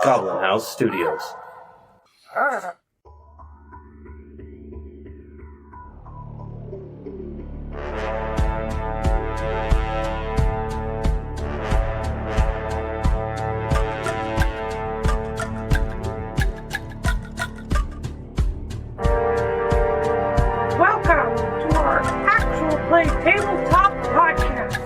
Goblin House Studios. Welcome to our actual play tabletop podcast.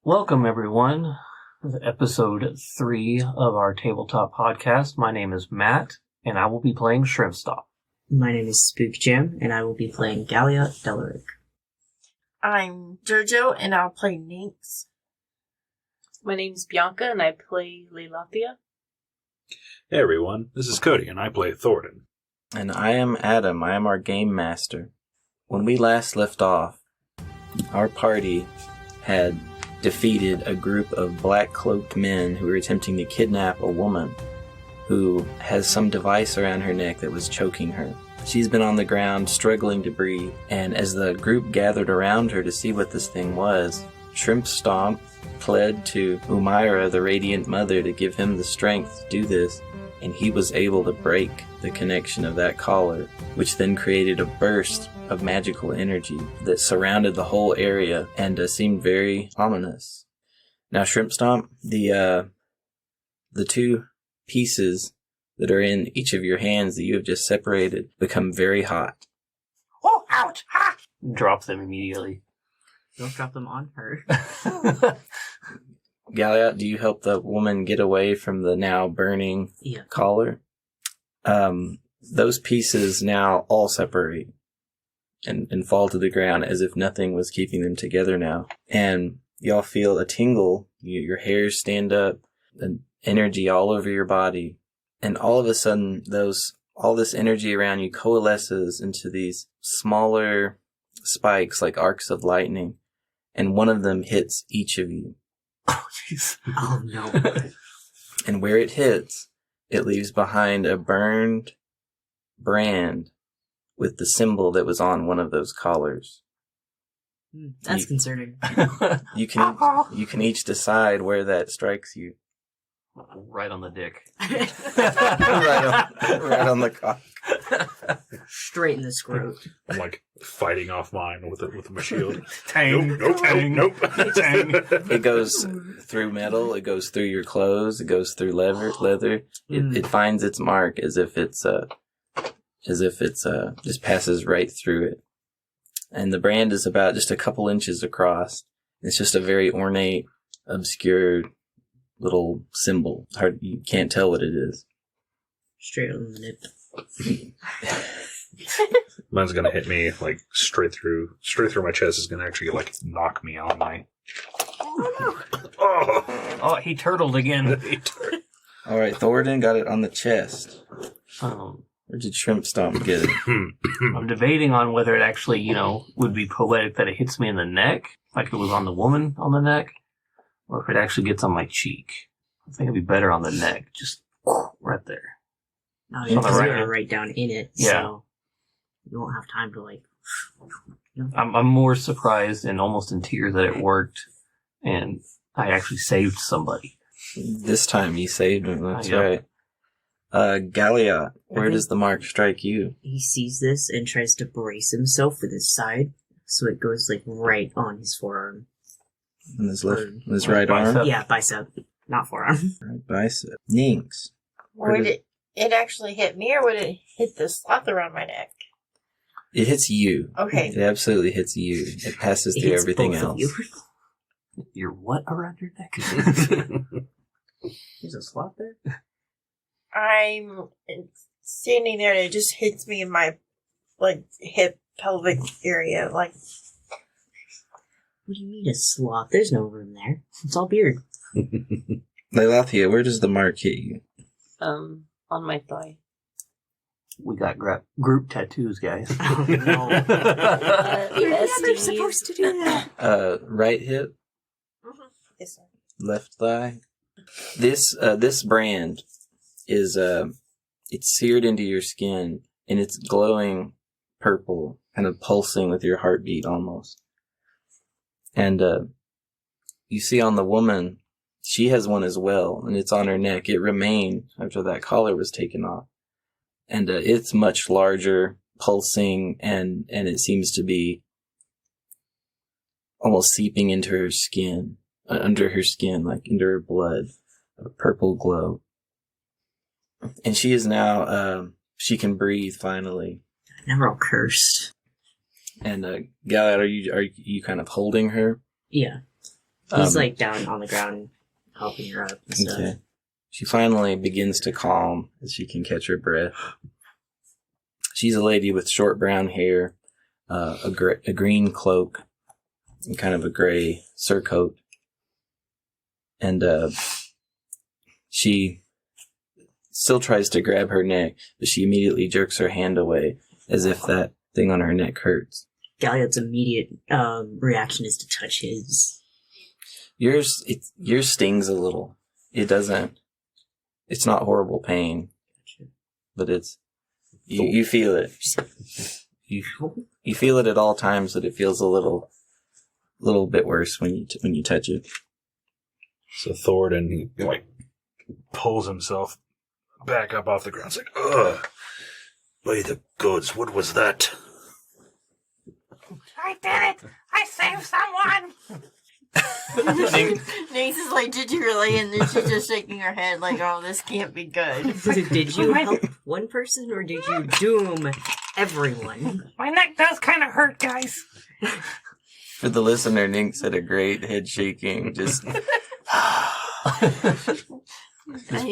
Welcome, everyone, to episode 3 of our tabletop podcast. My name is Matt, and I will be playing Shrimp Stop. My name is Spook Jim, and I will be playing Gallia Delaric. I'm Jojo, and I'll play Nynx. My name's Bianca, and I play Leilathia. Hey everyone, this is Cody, and I play Thornton. And I am Adam. I am our game master. When we last left off, our party had defeated a group of black-cloaked men who were attempting to kidnap a woman who has some device around her neck that was choking her. She's been on the ground, struggling to breathe, and as the group gathered around her to see what this thing was, Shrimp Stomp pled to Umaira, the Radiant Mother, to give him the strength to do this, and he was able to break the connection of that collar, which then created a burst of magical energy that surrounded the whole area and seemed very ominous. Now, Shrimp Stomp, the two pieces that are in each of your hands that you have just separated become very hot. Oh, ouch! Ha! Drop them immediately. Don't drop them on her. Galliot, do you help the woman get away from the now burning collar? Those pieces now all separate and fall to the ground as if nothing was keeping them together now. And y'all feel a tingle, your hairs stand up, and energy all over your body. And all of a sudden, all this energy around you coalesces into these smaller spikes like arcs of lightning, and one of them hits each of you. Oh, jeez. Oh, no. And where it hits, it leaves behind a burned brand with the symbol that was on one of those collars. That's concerning. You can each decide where that strikes you. Right on the dick. right on the cock. Straight in the scrot. I'm like fighting off mine with a shield. Tang, Nope. Tang. It goes through metal, it goes through your clothes, it goes through leather. It finds its mark as if it's just passes right through it. And the brand is about just a couple inches across. It's just a very ornate, obscure little symbol. You can't tell what it is. Straight on the nip. Mine's gonna hit me like straight through my chest. Is gonna actually like knock me on my. Oh, he turtled again. All right, Thornton got it on the chest. Where did Shrimp Stomp get it? I'm debating on whether it actually, would be poetic that it hits me in the neck, like it was on the woman on the neck, or if it actually gets on my cheek. I think it'd be better on the neck, just right there. No, So because right you're here. right down in it, Yeah. so you won't have time to, I'm more surprised and almost in tears that it worked, and I actually saved somebody. This time you saved him, that's Yeah. right. Gallia, where does the mark strike you? He sees this and tries to brace himself with his side, so it goes, right on his forearm. On his right Bicep. arm? Yeah, bicep, not forearm. Right bicep. Nynx. Would it actually hit me, or would it hit the sloth around my neck? It hits you. Okay. It absolutely hits you. It passes It through hits everything both of else. you. Your what around your neck? There's a slot there? I'm standing there, and it just hits me in my, hip, pelvic area, What do you mean a slot? There's no room there. It's all beard. Leilathia, where does the mark hit you? On my thigh. we got group tattoos, guys. Oh, no. You're never supposed to do that. Right hip, Yes, sir. left thigh. This brand is it's seared into your skin and it's glowing purple, kind of pulsing with your heartbeat almost. And you see on the woman, she has one as well, and it's on her neck. It remained after that collar was taken off. And it's much larger, pulsing, and it seems to be almost seeping into her skin, under her skin, like into her blood, a purple glow. And she is now, she can breathe finally. Never all cursed. And Galad, are you kind of holding her? Yeah. He's like down on the ground, helping her up and stuff. Okay. She finally begins to calm as she can catch her breath. She's a lady with short brown hair, a green cloak, and kind of a gray surcoat. And she still tries to grab her neck, but she immediately jerks her hand away as if that thing on her neck hurts. Galliot's immediate reaction is to touch his. Yours stings a little. It's not horrible pain, but you feel it. You feel it at all times, but it feels a little bit worse when you touch it. So Thoradin, he like pulls himself back up off the ground. It's like, ugh, by the gods, what was that? I did it! I saved someone! Nace is like, did you really? And then she's just shaking her head like, oh, this can't be good. Did you help one person or did you doom everyone? My neck does kind of hurt, guys. For the listener, Nynx had a great head shaking, just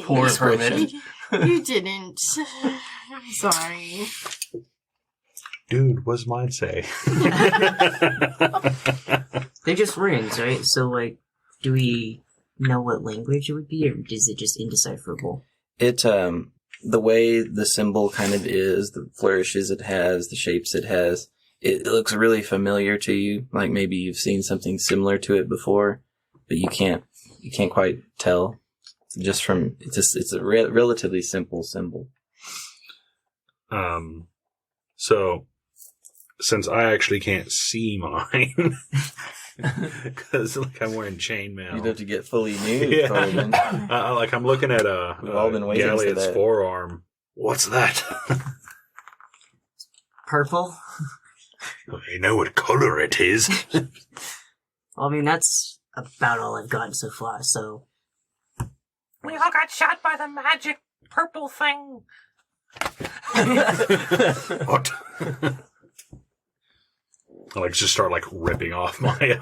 Poor hermit. You didn't. I'm sorry. Dude, what's mine say? They're just runes, right? So, like, do we know what language it would be, or is it just indecipherable? it. The way the symbol kind of is, the flourishes it has, the shapes it has, it looks really familiar to you. Like maybe you've seen something similar to it before, but you can't quite tell. Just from it's a relatively simple symbol. So since I actually can't see mine, because like I'm wearing chainmail, You'd have to get fully nude. Yeah. Like I'm looking at We've all been waiting for Galliot's that. forearm. What's that? Purple? You know what color it is. I mean, that's about all I've gotten so far, so... We all got shot by the magic purple thing. What? I like just start like ripping off my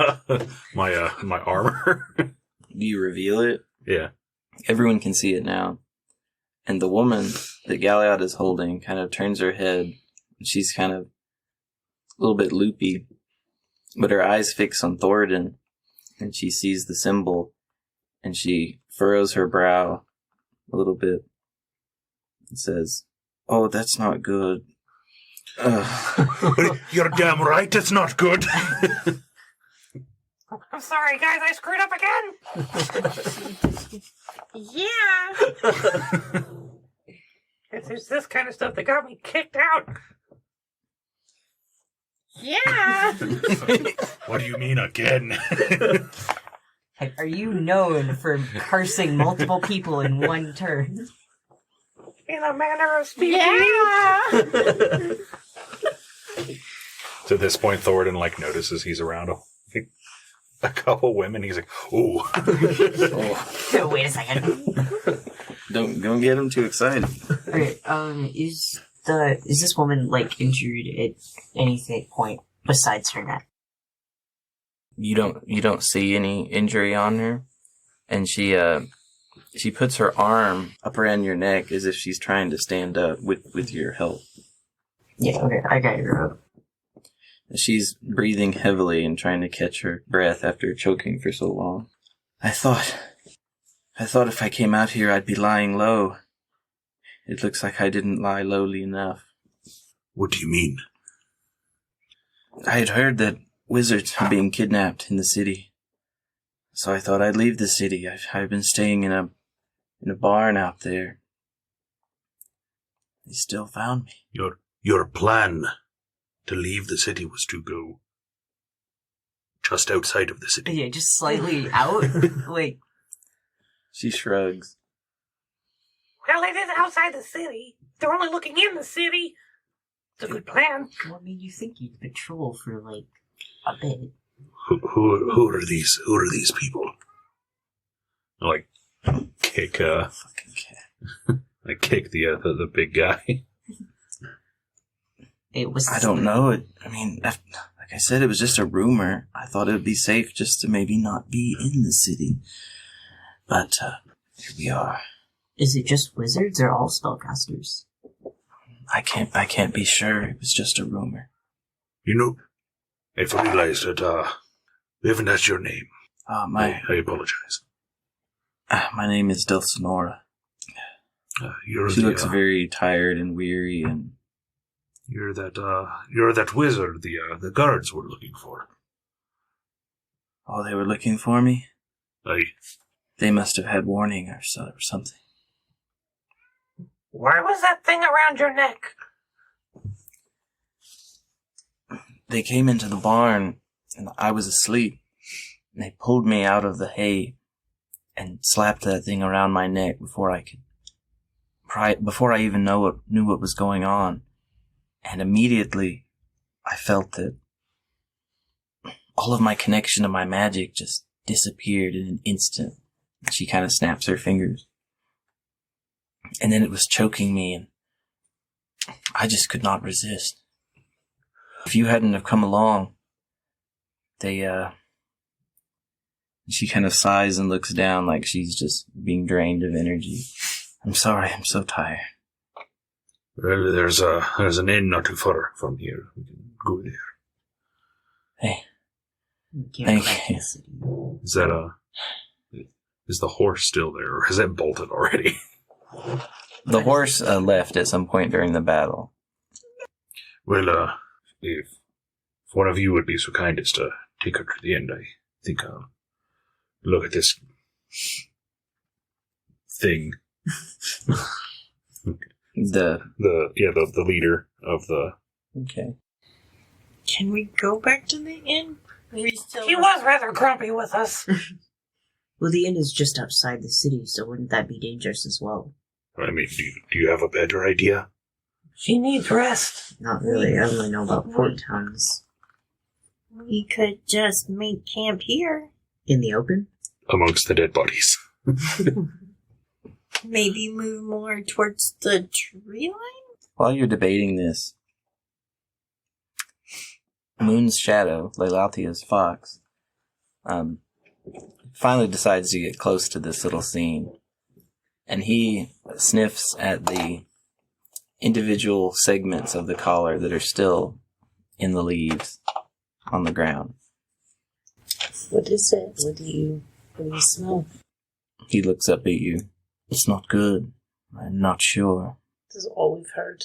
my armor. Do you reveal it? Yeah. Everyone can see it now. And the woman that Galliot is holding kind of turns her head. And she's kind of a little bit loopy. But her eyes fix on Thoradin. And she sees the symbol. And she furrows her brow a little bit. And says, "Oh, that's not good." You're damn right, it's not good. I'm sorry, guys, I screwed up again. Yeah. It's this kind of stuff that got me kicked out. Yeah. What do you mean again? Are you known for cursing multiple people in one turn? In a manner of speaking. Yeah. So at this point, Thoradin like notices he's around a couple women. He's like, "Ooh." Oh, wait a second. Don't get him too excited. Okay, is this woman, like, injured at any point besides her neck? You don't see any injury on her, and she puts her arm up around your neck as if she's trying to stand up with your help. Yeah, okay, I got her up. She's breathing heavily and trying to catch her breath after choking for so long. I thought if I came out here I'd be lying low. It looks like I didn't lie lowly enough. What do you mean? I had heard that wizards were being kidnapped in the city. So I thought I'd leave the city. I've been staying in a barn out there. They still found me. Your plan to leave the city was to go just outside of the city. Yeah, just slightly out. Like, She shrugs. Well, it is outside the city. They're only looking in the city. It's a good plan. well, I mean, you think you'd patrol for like a bit. Who are these? Who are these people? I like kick. Fucking cat. I kick the big guy. It was. I don't know. I mean, like I said, it was just a rumor. I thought it would be safe just to maybe not be in the city. But here we are. Is it just wizards or all spellcasters? I can't be sure. It was just a rumor. You know, I've realized that we haven't asked your name. My I apologize. name is Dulcinora. You're She looks very tired and weary, and you're that wizard the guards were looking for. oh, they were looking for me. I They must have had warning or something. Why was that thing around your neck? They came into the barn, and I was asleep. And they pulled me out of the hay and slapped that thing around my neck before I even knew what was going on. And immediately, I felt that all of my connection to my magic just disappeared in an instant. She kind of snaps her fingers. And then it was choking me, and I just could not resist. If you hadn't have come along, she kind of sighs and looks down like she's just being drained of energy. I'm sorry, I'm so tired. well, there's an inn not too far from here. We can go there. Hey, You can't Thank go back to you. the city. Is the horse still there, or has it bolted already? the horse left at some point during the battle. Well, if one of you would be so kind as to take her to the end, I think I'll look at this thing. The The leader of the. okay. Can we go back to the inn? We still He was rather grumpy with us. Well, the inn is just outside the city, so wouldn't that be dangerous as well? I mean, do you have a better idea? She needs rest. Not really. I only know about port towns. We could just make camp here. In the open? Amongst the dead bodies. Maybe move more towards the tree line? While you're debating this, Moon's shadow, Leilatia's fox, finally decides to get close to this little scene. And he sniffs at the individual segments of the collar that are still in the leaves on the ground. What is it? What do you smell? He looks up at you. It's not good. I'm not sure. This is all we've heard.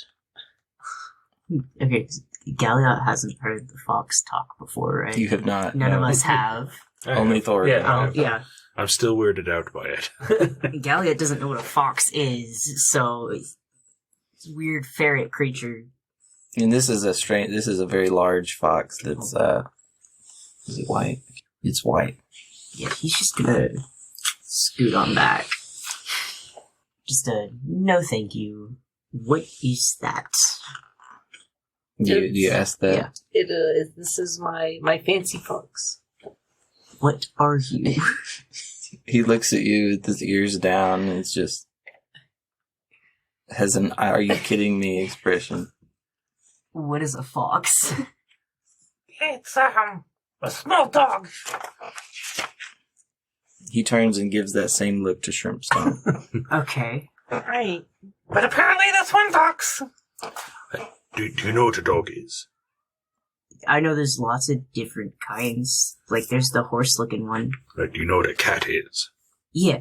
Okay, Galliot hasn't heard the fox talk before, right? You have not. None no. of us have. Only Thor. Yeah. Oh, yeah. I'm still weirded out by it. Galliot doesn't know what a fox is, so it's a weird ferret creature. And this is a very large fox that's, is it white? It's white. Yeah, he's just gonna scoot on back. Just a no thank you. What is that? Do you ask that? Yeah. It is. This is my fancy fox. What are you? He looks at you with his ears down, and it's just has an "Are you kidding me?" expression. What is a fox? It's, a small dog. He turns and gives that same look to Shrimpstone. Okay. Right. But apparently this one talks. Do you know what a dog is? I know there's lots of different kinds. Like, there's the horse-looking one. Do you know what a cat is? Yeah.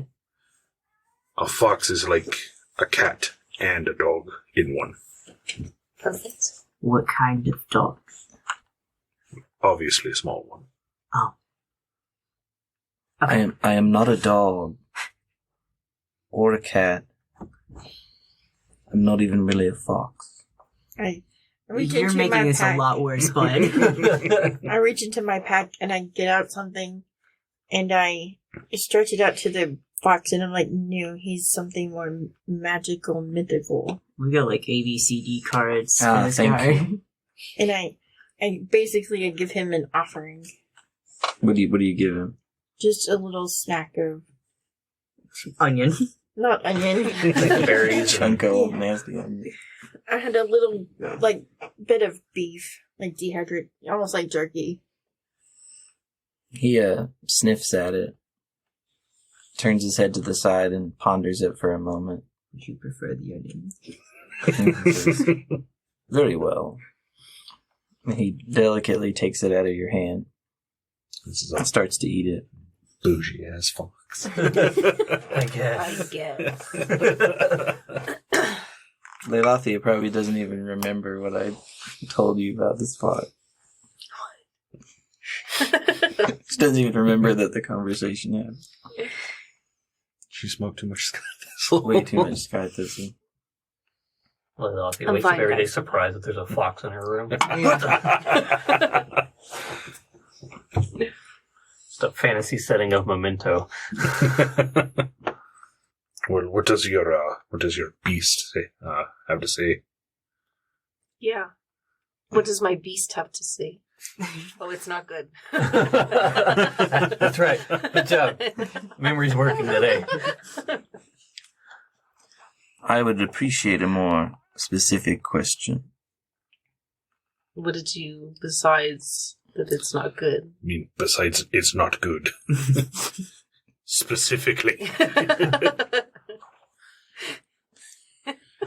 A fox is like a cat, and a dog in one. Perfect. What kind of dog? Obviously a small one. Okay. I am not a dog. Or a cat. I'm not even really a fox. I reach You're into making my this pack. a lot worse, bud. I reach into my pack and I get out something, and I stretch it out to the fox, and I'm like, no, he's something more magical, mythical. We got like ABCD cards Ah, for this thank guy. you. And I basically give him an offering. What do you give him? Just a little snack of, Onion. not onion. Berries. Chunk of old nasty onion. I had a little, like, bit of beef, like dehydrated, almost like jerky. He sniffs at it, turns his head to the side, and ponders it for a moment. Would you prefer the onion? Very well. He delicately takes it out of your hand This is and a starts to eat it. bougie ass fox. I guess. I guess. Leilathia probably doesn't even remember what I told you about this spot. She doesn't even remember that the conversation happened. She smoked too much Sky Thistle. Way too much Sky Thistle. Well, I'll be I'm like fine, everyday guys. surprise that there's a fox in her room. Just a fantasy setting of Memento. Well, what does your beast say? Have to say? Yeah. What does my beast have to say? Oh, it's not good. That's right. Good job. Memory's working today. I would appreciate a more specific question. What did you, besides that it's not good? I mean, besides, it's not good. Specifically.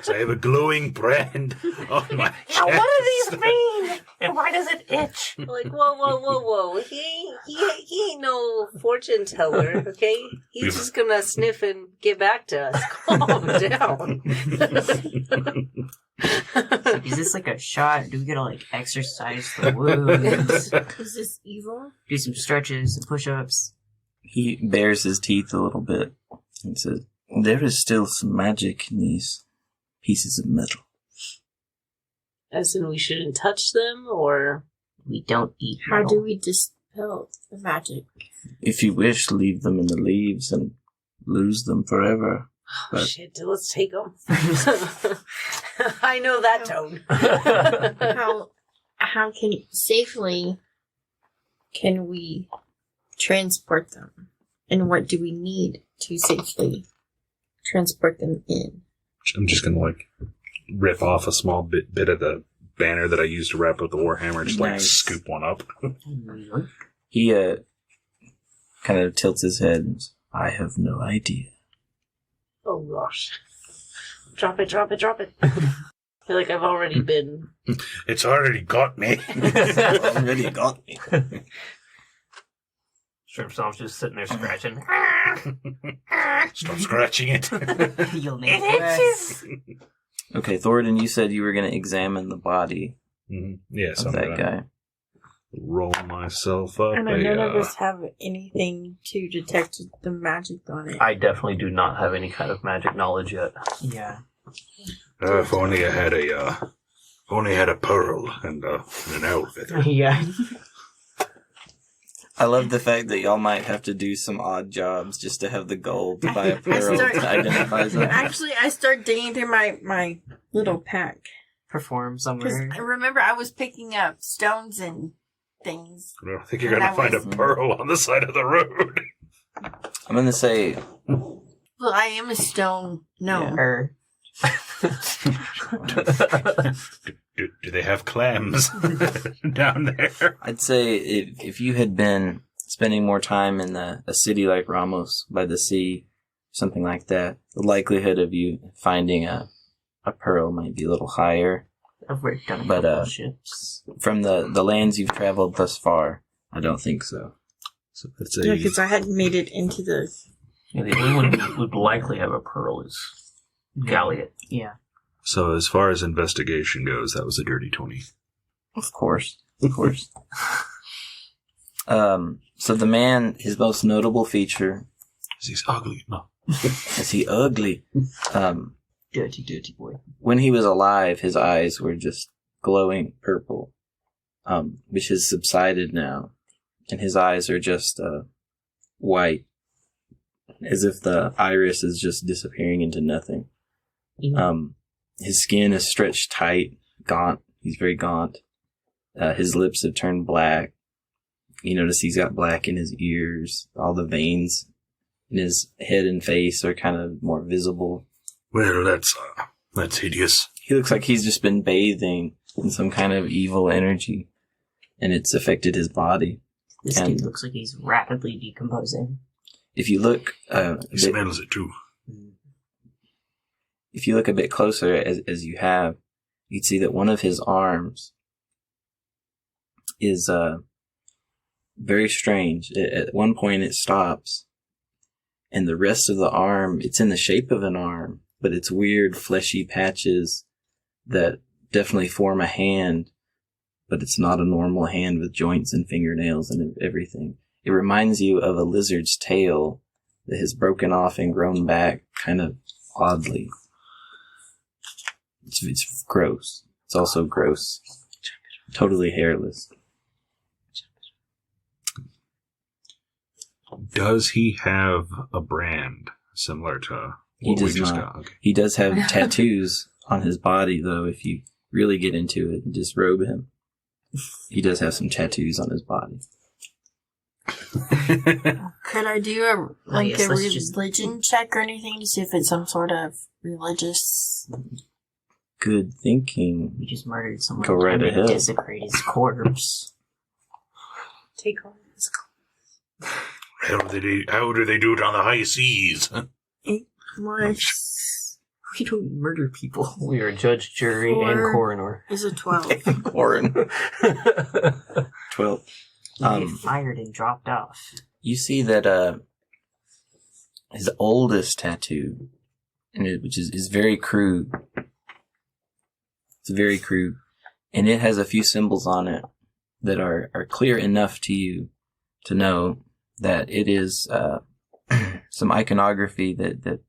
So I have a glowing brand on my chest. Now, what do these mean? And why does it itch? Like, whoa. He ain't no fortune teller, okay? He's just gonna sniff and get back to us. Calm down. Is this like a shot? Do we gotta like exercise the wounds? Is this evil? Do some stretches and push-ups? He bares his teeth a little bit and says, "There is still some magic in these pieces of metal. As in we shouldn't touch them, or... We don't eat How metal. do we dispel the magic? If you wish, leave them in the leaves and lose them forever." Oh, But- shit, let's take them. I know that tone. How can safely can we transport them? And what do we need to safely transport them in? I'm just gonna rip off a small bit of the banner that I used to wrap up the Warhammer, just Nice. scoop one up. He kind of tilts his head and says, "I have no idea." Oh gosh. Drop it. I feel like I've already been... It's already got me. Already got me. Shrimp Stomp's just sitting there scratching. Stop scratching it. You'll make It it worse. itches. Okay, Thoradin, you said you were going to examine the body Yeah, so of I'm that gonna guy. roll myself up. And none of us have anything to detect the magic on it. I definitely do not have any kind of magic knowledge yet. Yeah. If only I had a pearl and an owl feather. Yeah. I love the fact that y'all might have to do some odd jobs just to have the gold to buy a pearl to identify something. Actually, I start digging through my little pack. Perform Because somewhere. I remember I was picking up stones and things. I don't think you're gonna find a pearl on the side of the road. I'm going to say, Well, I am a stone. No. Yeah. Her. Do they have clams down there? I'd say if you had been spending more time in a city like Ramos by the sea, something like that, the likelihood of you finding a pearl might be a little higher. I've worked on a But, couple ships. From the lands you've traveled thus far, I don't think so. So that's Yeah, because I hadn't made it into the... Yeah, the only one who would likely have a pearl is Galliot. Yeah, So as far as investigation goes, that was a dirty 20. Of course. So the man, his most notable feature He's ugly. No. is he ugly. dirty boy. When he was alive, his eyes were just glowing purple, which has subsided now, and his eyes are just white, as if the iris is just disappearing into nothing. His skin is stretched tight, gaunt. He's very gaunt. His lips have turned black. You notice he's got black in his ears. All the veins in his head and face are kind of more visible. Well, that's hideous. He looks like he's just been bathing in some kind of evil energy, and it's affected his body. This And- dude looks like he's rapidly decomposing. If you look, He smells it too. if you look a bit closer, as you have, you'd see that one of his arms is very strange. At one point, it stops, and the rest of the arm, it's in the shape of an arm, but it's weird, fleshy patches that definitely form a hand, but it's not a normal hand with joints and fingernails and everything. It reminds you of a lizard's tail that has broken off and grown back kind of oddly. It's gross. It's also gross. Totally hairless. Does he have a brand similar to He what we does just not. got? Okay. He does have tattoos on his body, though, if you really get into it and disrobe him. He does have some tattoos on his body. Could I do a yes, let's just- religion check or anything to see if it's some sort of religious? Good thinking. He just murdered someone. Go right and then ahead. desecrate his corpse. Take on his How do they do it on the high seas? Was We don't murder people. We are judge, jury, and Or- coroner. is a 12? Corin. 12. He get fired and dropped off. You see that his oldest tattoo, which is very crude. It's very crude. And it has a few symbols on it that are clear enough to you to know that it is some iconography that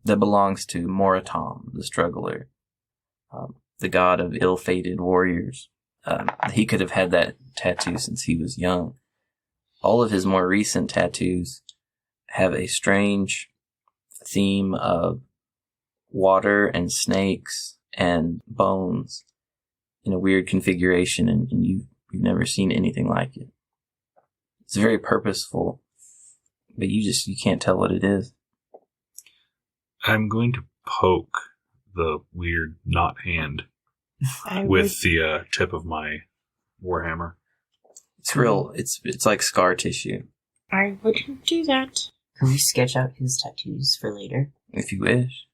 belongs to Moratom, the struggler, the god of ill-fated warriors. He could have had that tattoo since he was young. All of his more recent tattoos have a strange theme of water and snakes and bones in a weird configuration, and you've never seen anything like it. It's very purposeful, but you can't tell what it is. I'm going to poke the weird knot hand I with the tip of my warhammer. It's real. It's like scar tissue, I wouldn't do that. Can we sketch out his tattoos for later? if you wish.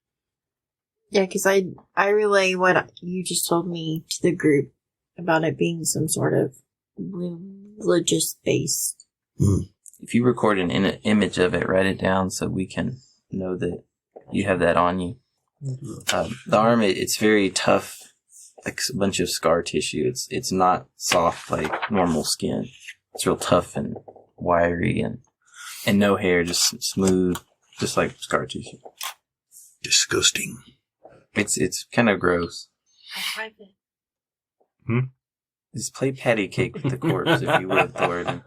Yeah, because I relay what you just told me to the group about it being some sort of religious based. If you record an image of it, write it down so we can know that you have that on you. The arm, it's very tough, like a bunch of scar tissue. It's not soft like normal skin. It's real tough and wiry and no hair, just smooth, just like scar tissue. Disgusting. It's kind of gross. I like it. Just play patty cake with the corpse if you would, Thornton.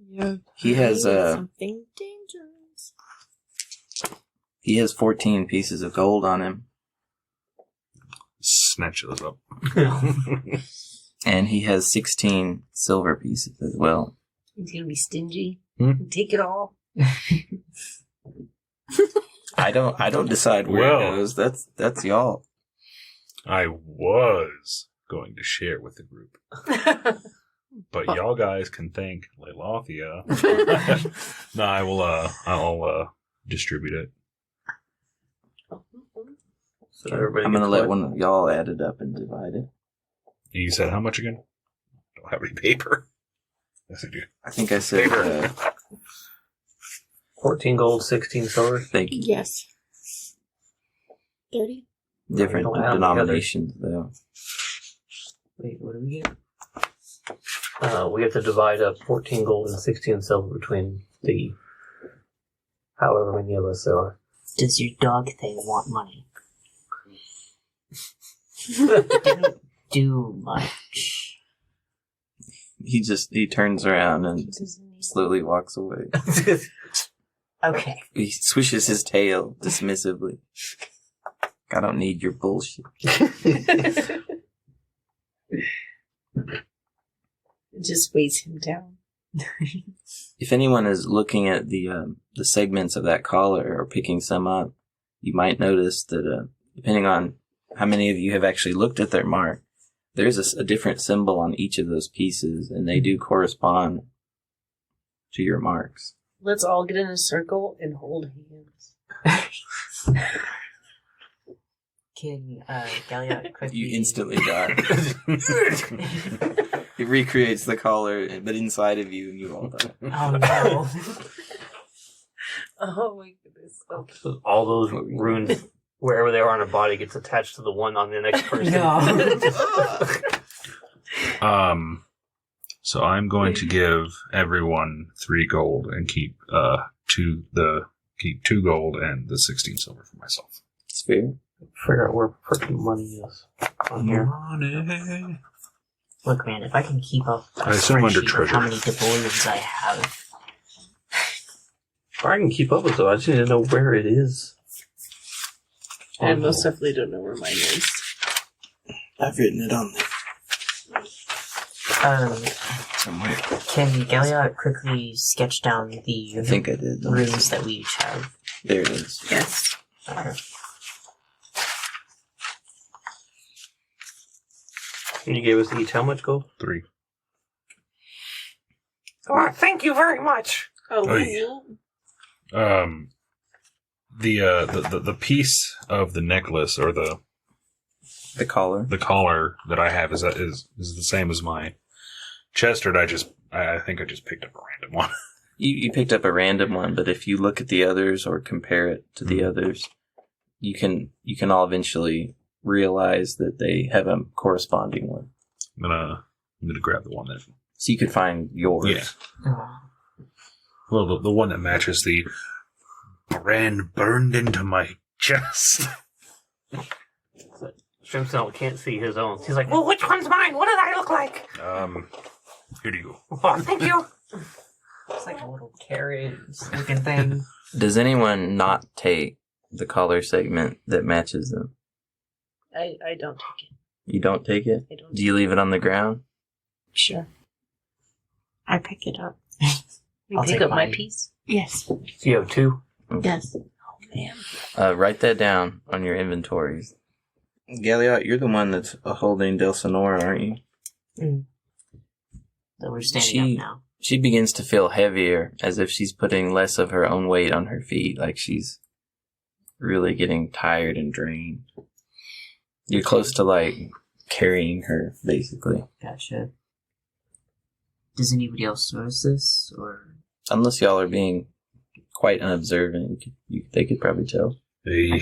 Yeah. He has something dangerous. he has 14 pieces of gold on him, Snatch those up. and he has 16 silver pieces as well. He's gonna be stingy. Hmm? Take it all. I don't decide where Well. it goes. That's y'all. I was going to share it with the group, but y'all guys can thank Leilothia. No, I'll distribute it. So everybody I'm gonna gets let what? one of y'all add it up and divide it. You said how much again? Don't have any paper. Yes, I do. I think I said 14 gold, 16 silver. Thank you. Yes. 30? Different don't have them denominations, though. Wait, what do we get? We have to divide up 14 gold and 16 silver between the however many of us there are. Does your dog thing want money? It didn't do much. He turns around and slowly walks away. Okay. He swishes his tail dismissively. I don't need your bullshit. It just weighs him down. If anyone is looking at the segments of that collar or picking some up, you might notice that depending on how many of you have actually looked at their mark, there's a different symbol on each of those pieces, and they do correspond to your marks. Let's all get in a circle and hold hands. Can Galliot quickly... You instantly die. It recreates the collar, but inside of you, you all die. Oh no. Oh my goodness. Okay. So all those runes, wherever they are on a body, gets attached to the one on the next person. No. So I'm going to give everyone 3 gold and keep 2 gold and the 16 silver for myself. It's fair. Figure out where freaking money is on here. Money. Look, man, if I can keep up a I assume under spreadsheet of treasure. how many doubloons I have. I can keep up with it. I just need to know where it is. I most definitely don't know where mine is. I've written it on there somewhere. Can Galliot quickly sketch down the I think I did. runes that we each have? There it is. Yes. Okay. You gave us each how much gold? 3. Oh, thank you very much. Oh, yeah. The piece of the necklace or the collar. the collar that I have is the same as my chestard. I think I just picked up a random one. You picked up a random one, but if you look at the others or compare it to the others, you can all eventually realize that they have a corresponding one. I'm gonna grab the one that. So you could find yours. Yeah. Well, the one that matches the brand burned into my chest. Shrimpsnell can't see his own. He's like, Well, which one's mine? What did I look like? Here you go. Oh, thank you. It's like a little carrot looking thing. Does anyone not take the collar segment that matches them? I don't take it. You don't take it? I don't. Do you leave it on the ground? Sure. I pick it up. You I'll pick take up my mine. piece. Yes. you have 2. Yes. Oh man. Write that down on your inventories. Galliot, you're the one that's holding Del Sonora, aren't you? So we're standing up now. She begins to feel heavier, as if she's putting less of her own weight on her feet, like she's really getting tired and drained. You're close to, like, carrying her, basically. Gotcha. Does anybody else notice this, or? Unless y'all are being quite unobservant, they could probably tell. I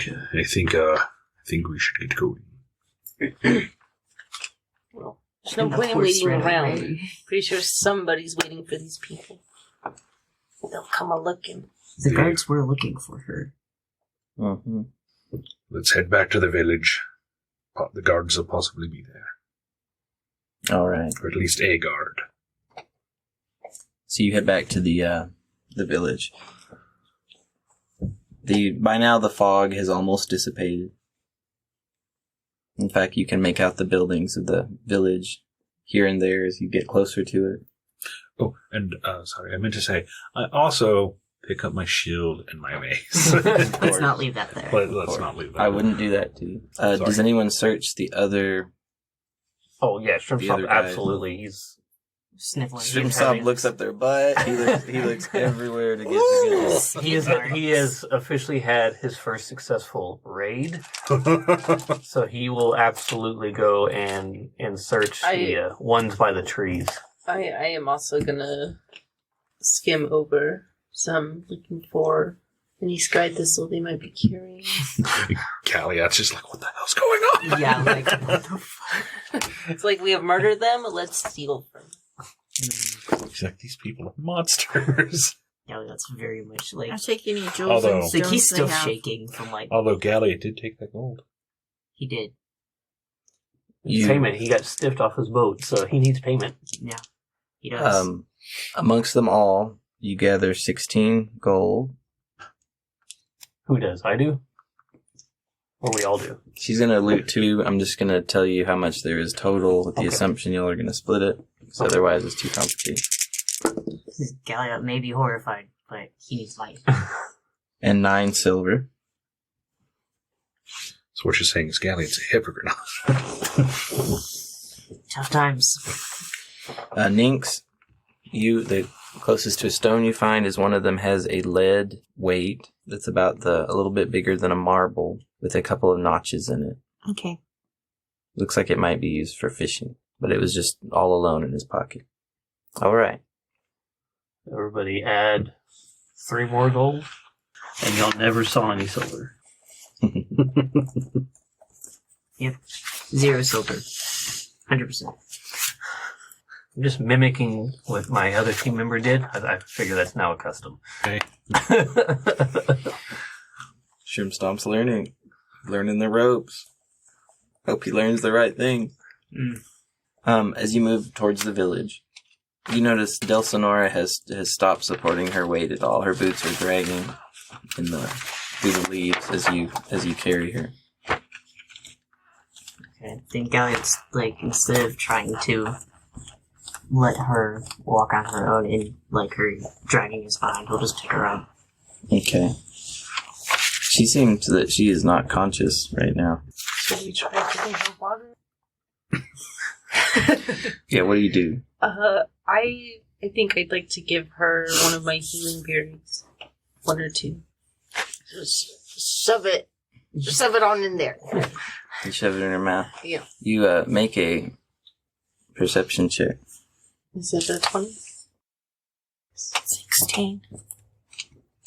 think we should get going. Well, there's no point in waiting around. Pretty sure somebody's waiting for these people. They'll come a looking. The guards were looking for her. Mm-hmm. Let's head back to the village. The guards will possibly be there, All right. or at least a guard. So you head back to the village. By now the fog has almost dissipated. In fact, you can make out the buildings of the village here and there as you get closer to it. Oh, and sorry, I meant to say, I also pick up my shield and my mace. Let's not leave that there. Let's not leave that. I wouldn't do that to you. Does anyone search the other... Oh, yeah, Shrimp The Shop, other guy. absolutely. He's Sniffling. Shrimp looks up their butt. He looks everywhere to get the he has officially had his first successful raid, so he will absolutely go and search the ones by the trees. I am also gonna skim over So I'm looking for any sky thistle they might be carrying. Galliot's just like, what the hell's going on? Yeah, like, what the fuck? It's like we have murdered them, let's steal from them. He's like, these people are monsters. Yeah, that's very much like... I'll take any jewels Although- and It's like he's stones still they have. shaking from like... Although Galliot did take that gold. He did. Payment. He got stiffed off his boat, so he needs payment. Yeah. He does. Amongst them all, you gather 16 gold. Who does? I do? Or we all do? She's gonna loot too. I'm just gonna tell you how much there is total with the Okay. assumption y'all are gonna split it. So otherwise it's too complicated. Galliot may be horrified, but he needs life. And 9 silver. So what you're saying is Galliot's a hypocrite. Tough times. Ninx, the closest to a stone you find is one of them has a lead weight that's about a little bit bigger than a marble with a couple of notches in it. Okay. Looks like it might be used for fishing, but it was just all alone in his pocket. All right. Everybody add 3 more gold, and y'all never saw any silver. Yep. 0 silver. 100%. I'm just mimicking what my other team member did. I figure that's now a custom. Okay. Shroom Stomp's learning the ropes. Hope he learns the right thing. As you move towards the village, you notice Delsinora has stopped supporting her weight at all. Her boots are dragging through the leaves as you carry her. I think Galliot's, like, instead of trying to let her walk on her own and, like, her dragging his behind, he'll just pick her up. Okay. She seems that she is not conscious right now. Should we try giving her water? Yeah, what do you do? I think I'd like to give her one of my healing berries. 1 or 2. Just shove it on in there. You shove it in her mouth. Yeah. You make a perception check. Is it a 20? 16.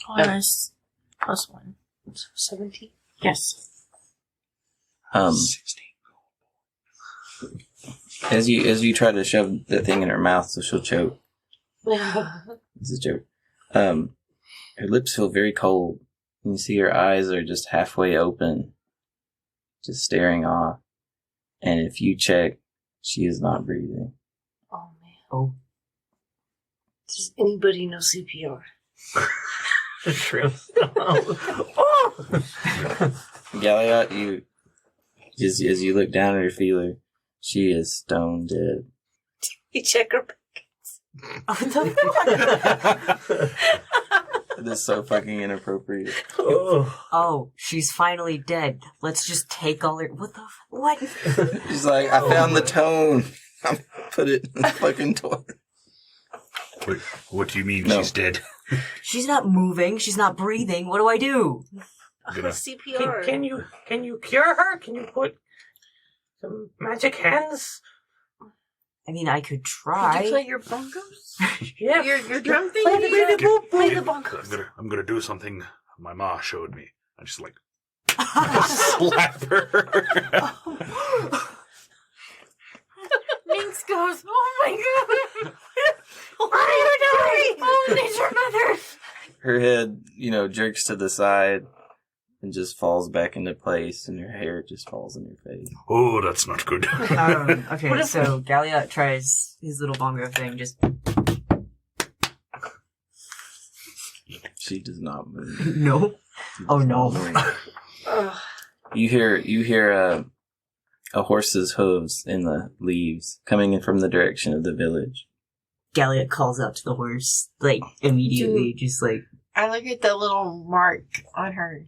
Plus 1. 17? Yes. 16. As you try to shove the thing in her mouth so she'll choke. It's a joke. Her lips feel very cold. You see her eyes are just halfway open, just staring off. And if you check, she is not breathing. Oh, man. Oh. Does anybody know CPR? Shrimp. Galliot, as you look down at her feeler, she is stone dead. You check her back. What the fuck? This is so fucking inappropriate. Oh, she's finally dead. Let's just take all her... What the... What? She's like, I found the tone. I'm put it in the fucking toilet. Wait, what do you mean No. she's dead? She's not moving. She's not breathing. What do I do? CPR. Can you cure her? Can you put some magic hands? I mean, I could Did try. you play your bongos? Yeah. Your drum thing? Play the I'm gonna do something my ma showed me. I just like slap her. Minx goes, oh my god! What are you doing? Oh, it's your mother! Her head, jerks to the side and just falls back into place, and her hair just falls in her face. Oh, that's not good. Okay, so Galliot tries his little bongo thing, just... She does not move. No. She Oh, does no. not move. You hear a horse's hooves in the leaves coming in from the direction of the village. Galliot calls out to the horse, like, immediately, just like... I look at the little mark on her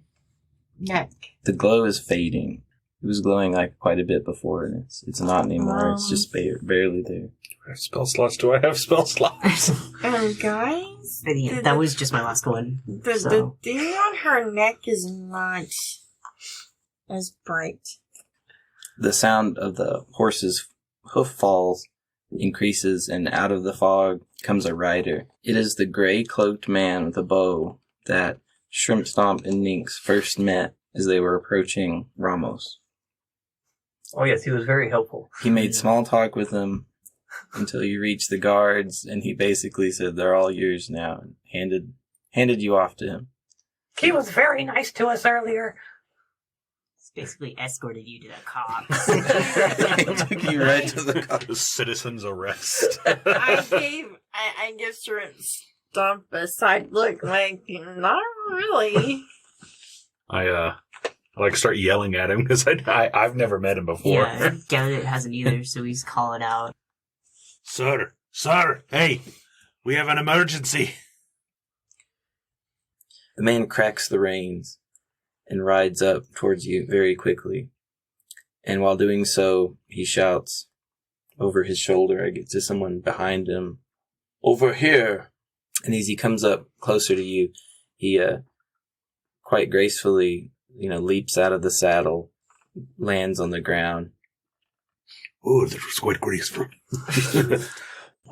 neck. The glow is fading. It was glowing like quite a bit before, and it's not anymore. It's just barely there. I have spell slots. Do I have spell slots? Guys? But yeah, that was just my last one. The So, thing on her neck is not as bright. The sound of the horse's hoof falls increases, and out of the fog comes a rider. It is the gray-cloaked man with a bow that Shrimp Stomp and Ninx first met as they were approaching Ramos. Oh yes, he was very helpful. He made small talk with them until you reached the guards, and he basically said, "They're all yours now," and handed you off to him. He was very nice to us earlier. He's basically escorted you to the cops. He took you right to the cops. Citizen's arrest. I give Shrimp Stomp a side look, like, not really. I like start yelling at him because I've never met him before. Yeah, Gellert hasn't either, so he's calling out. Sir, hey, we have an emergency. The man cracks the reins and rides up towards you very quickly. And while doing so, he shouts over his shoulder, I get to someone behind him, "Over here!" And as he comes up closer to you, he quite gracefully, leaps out of the saddle, lands on the ground. Oh, that was quite graceful.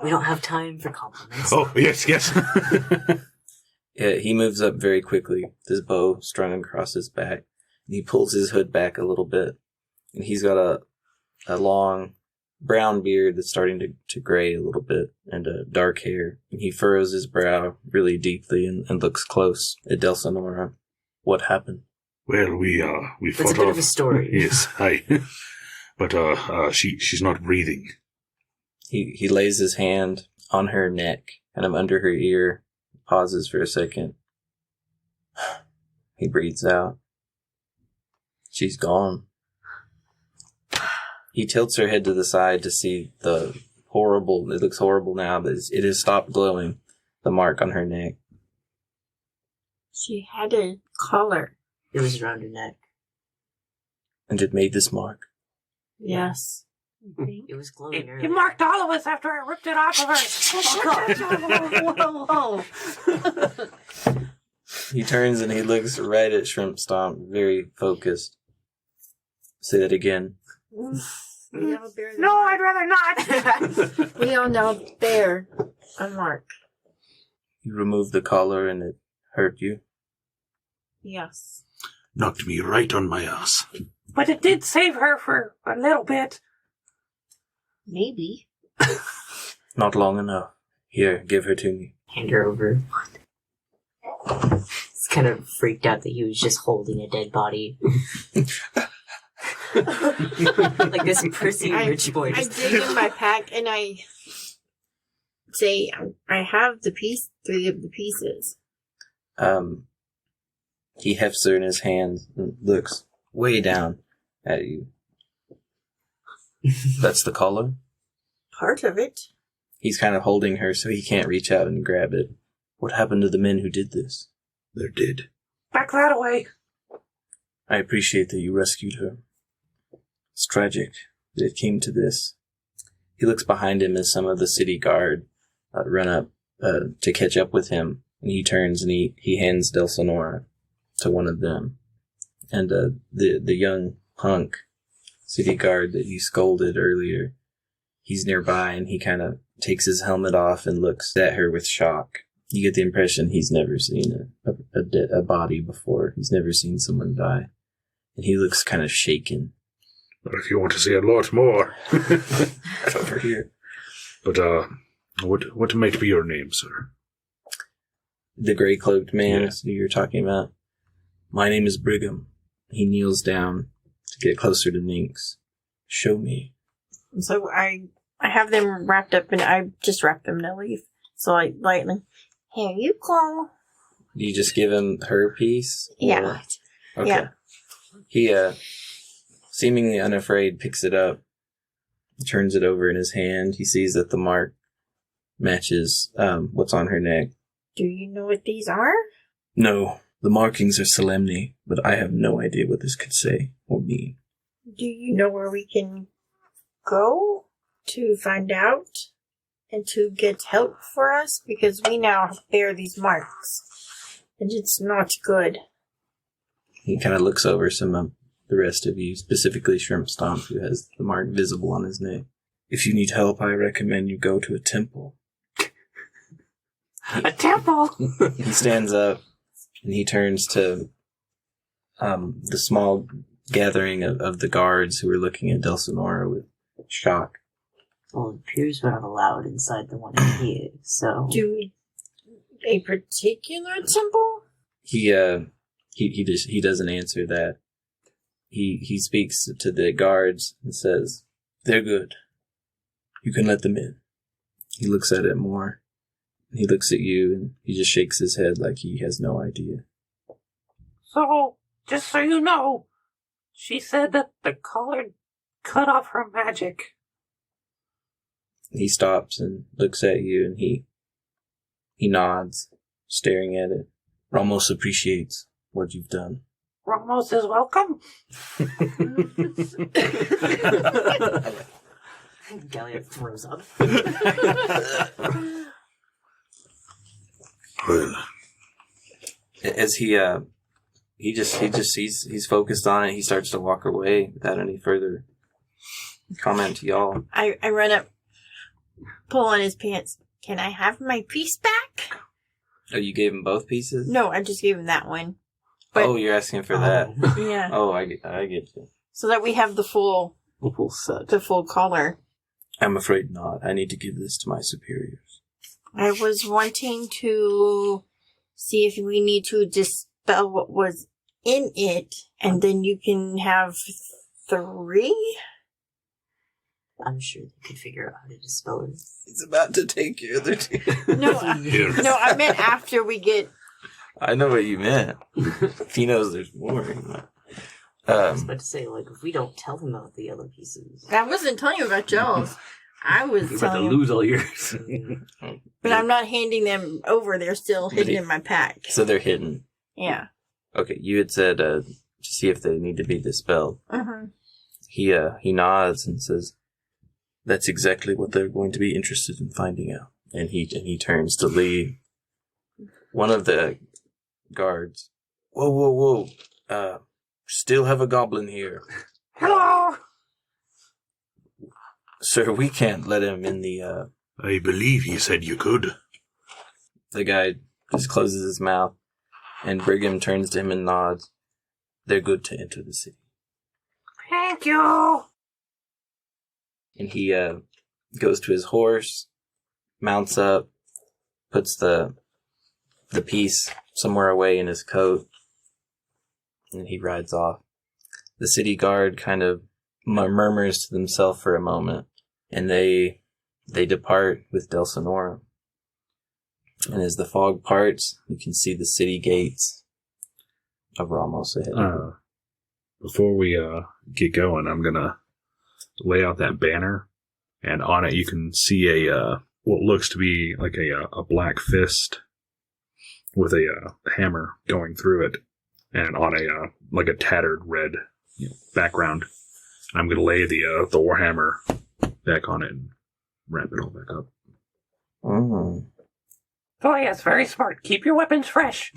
We don't have time for compliments. Oh, yes. He moves up very quickly, his bow strung across his back, and he pulls his hood back a little bit. And he's got a long brown beard that's starting to gray a little bit, and dark hair. And he furrows his brow really deeply and looks close at Delsonora. What happened? Well, we That's fought a bit off. of a story. Yes, hi. But she's not breathing. He lays his hand on her neck, kind of under her ear, pauses for a second. He breathes out. She's gone. He tilts her head to the side to see it looks horrible now, but it has stopped glowing, the mark on her neck. She had a collar. It was around her neck. And it made this mark. Yes. It was glowing It earlier. marked all of us after I ripped it off of her. Whoa. He turns and he looks right at Shrimp Stomp, very focused. Say that again. We know bear No, I'd rather not. We all know bear a mark. You removed the collar and it hurt you. Yes. Knocked me right on my ass. But it did save her for a little bit. Maybe. Not long enough. Here, give her to me. Hand her over. It's kind of freaked out that he was just holding a dead body. Like this prissy rich boy. I dig in my pack and I say, I have 3 of the pieces. He hefts her in his hand and looks way down at you. That's the collar? Part of it. He's kind of holding her so he can't reach out and grab it. What happened to the men who did this? They're dead. Back that away. I appreciate that you rescued her. It's tragic that it came to this. He looks behind him as some of the city guard run up to catch up with him, and he turns and he hands Delsonora to one of them. And the young punk city guard that you scolded earlier, he's nearby, and he kind of takes his helmet off and looks at her with shock. You get the impression he's never seen a body before. He's never seen someone die. And he looks kind of shaken. But if you want to see a lot more. Right over here. But, what might be your name, sir? The gray-cloaked man Yeah. who you're talking about. My name is Brigham. He kneels down to get closer to Ninx. Show me. And so I have them wrapped up and I just wrap them in a leaf. So I lightly, here you go. Do you just give him her piece? Yeah. Okay. Yeah. He, seemingly unafraid, picks it up, turns it over in his hand. He sees that the mark matches what's on her neck. Do you know what these are? No, the markings are solemnity, but I have no idea what this could say or mean. Do you know where we can go to find out and to get help for us? Because we now bear these marks, and it's not good. He kind of looks over some of the rest of you, specifically Shrimp Stomp, who has the mark visible on his neck. If you need help, I recommend you go to a temple. A temple? He stands up and he turns to the small gathering of the guards who are looking at Dulcinora with shock. Well, it appears we're not allowed inside the one in here, so... Do a particular temple? He doesn't answer that. He speaks to the guards and says, "They're good. You can let them in." He looks at it more. He looks at you and he just shakes his head like he has no idea. So, just so you know, she said that the collar cut off her magic. He stops and looks at you and he nods, staring at it. Ramos appreciates what you've done. Ramos is welcome. Gallia throws up. Well, As he's focused on it, he starts to walk away without any further comment to y'all. I run up, pull on his pants. Can I have my piece back? Oh, you gave him both pieces? No, I just gave him that one. But, Oh, you're asking for that. yeah. Oh, I get you. So that we have the full set. collar. I'm afraid not. I need to give this to my superiors. I was wanting to see if we need to dispel what was in it, and then you can have 3? I'm sure they could figure out how to dispel it. He's about to take your other two. No, I meant after we get... I know what you meant. If he knows there's more. I was about to say, like, if we don't tell them about the other pieces. I wasn't telling you about y'all's. I was You're about to telling you. lose all yours. But I'm not handing them over. They're still hidden in my pack. So they're hidden. Yeah. Okay, you had said to see if they need to be dispelled. Mm-hmm. He nods and says, "That's exactly what they're going to be interested in finding out." And he turns to leave. One of the guards, whoa! Still have a goblin here, Hello! sir. We can't let him in the. I believe he said you could. The guy just closes his mouth, and Brigham turns to him and nods. They're good to enter the city. Thank you! And he goes to his horse, mounts up, puts the piece somewhere away in his coat, and he rides off. The city guard kind of murmurs to themselves for a moment, and they depart with Dulcinora. And as the fog parts, you can see the city gates of Ramos ahead. Before we get going, I'm gonna lay out that banner, and on it you can see a what looks to be like a black fist with a hammer going through it, and on a like a tattered red background. I'm gonna lay the warhammer back on it and wrap it all back up. Mm. Oh, yes, very smart. Keep your weapons fresh.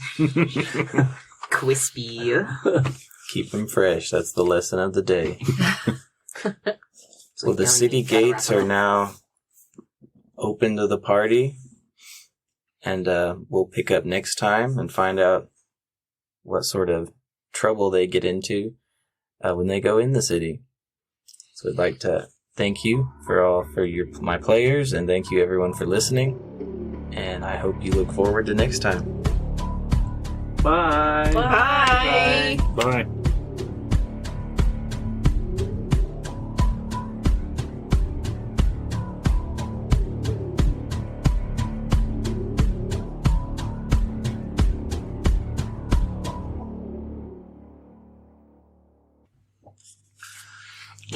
Crispy. Keep them fresh. That's the lesson of the day. So the city gates are now open to the party, and we'll pick up next time and find out what sort of trouble they get into when they go in the city. So I'd like to thank you for my players, and thank you everyone for listening. And I hope you look forward to next time. Bye. Bye. Bye.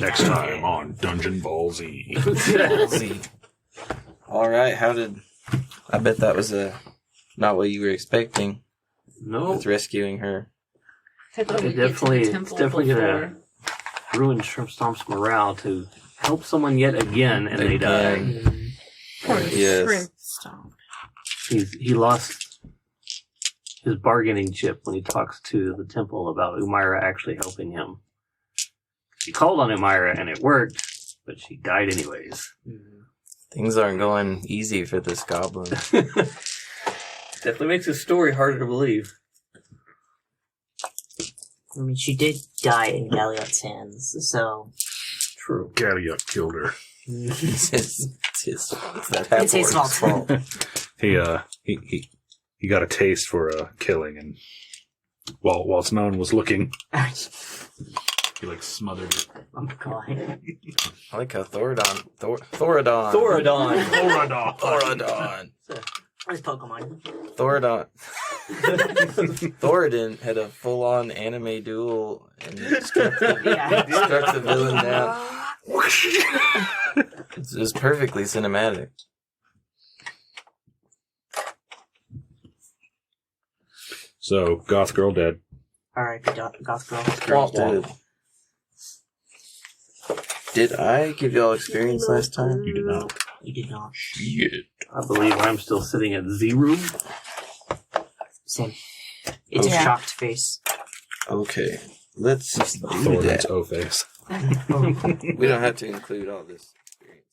Next time on Dungeon Ball Z. All right, I bet that was not what you were expecting No, with rescuing her. I thought we'd it's get to the definitely temple gonna ruin Shrimp Stomp's morale to help someone yet again, and they die. Again. Poor Yes. shrimp stomp. He lost his bargaining chip when he talks to the temple about Umaira actually helping him. He called on Umaira and it worked, but she died anyways. Things aren't going easy for this goblin. Definitely makes his story harder to believe. I mean, she did die in Galliot's hands, so... True. Galliot killed her. It's that It's his fault. He got a taste for killing, and whilst no one was looking, he like smothered it. Oh, God. I like how Thoradon. Where's Pokemon? Thoradon had a full-on anime duel and struck the villain down. It was perfectly cinematic. So, Goth Girl dead. Alright, Goth Girl. Did I give y'all experience last time? You did not. You did not. Shit. I believe I'm still sitting at 0. Same. It's a shocked face. Okay, let's do Thoradon's that. O face. We don't have to include all this experience.